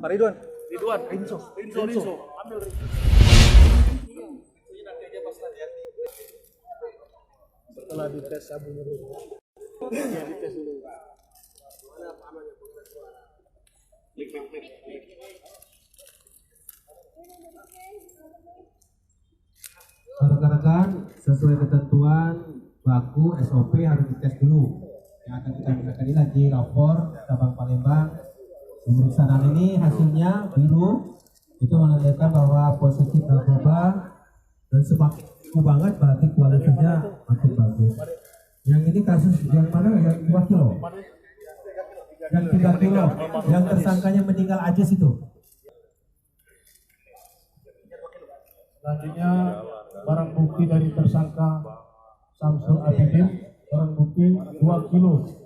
Pak Ridwan. Ridwan. Rinso. Ambil Rinso. Setelah dites sabunnya dulu. Ya dites dulu. Rekan-rekan, sesuai ketentuan baku SOP harus dites dulu. Yang akan kita gunakan ini lagi rapor cabang Palembang. Pemeriksaan ini hasilnya biru, itu menandakan bahwa positif narkoba dan semakin banget berarti kualitasnya makin bagus. Yang ini kasus yang mana? Yang 2 kilo, yang 3 kilo, yang tersangkanya meninggal aja situ. Selanjutnya barang bukti dari tersangka Samsul Abidin, barang bukti 2 kilo.